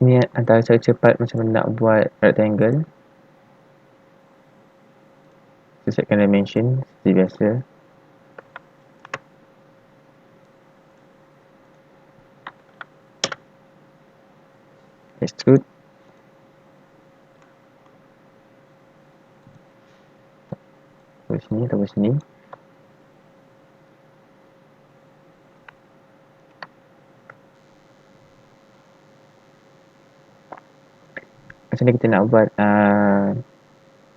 Ini antara cara cepat macam mana nak buat rectangle. Setkan dimension seperti biasa. Extrude. Taruh sini, taruh sini. Macam ni kita nak buat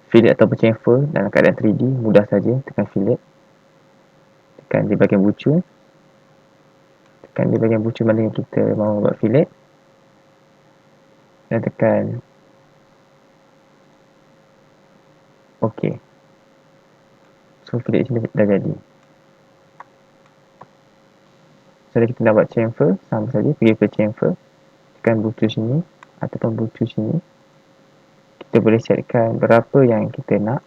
fillet ataupun chamfer dalam keadaan 3D, mudah saja. Tekan fillet, tekan di bahagian bucu, tekan di bahagian bucu mana yang kita mahu buat fillet, dan tekan OK. So fillet sini dah jadi. So kita nak buat chamfer, sama saja, pergi ke chamfer, tekan bucu sini ataupun bucu sini. Kita boleh setkan berapa yang kita nak.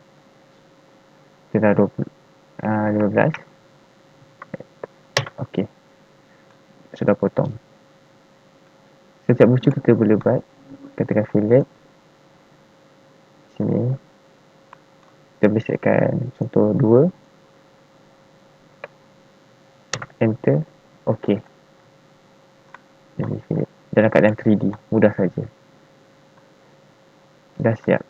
Kita dah 15. OK, sudah potong. Setiap bucu kita boleh buat. Katakan fillet sini, kita boleh setkan contoh 2, enter, OK. Jadi fillet dalam keadaan 3D, mudah saja. Dah siap.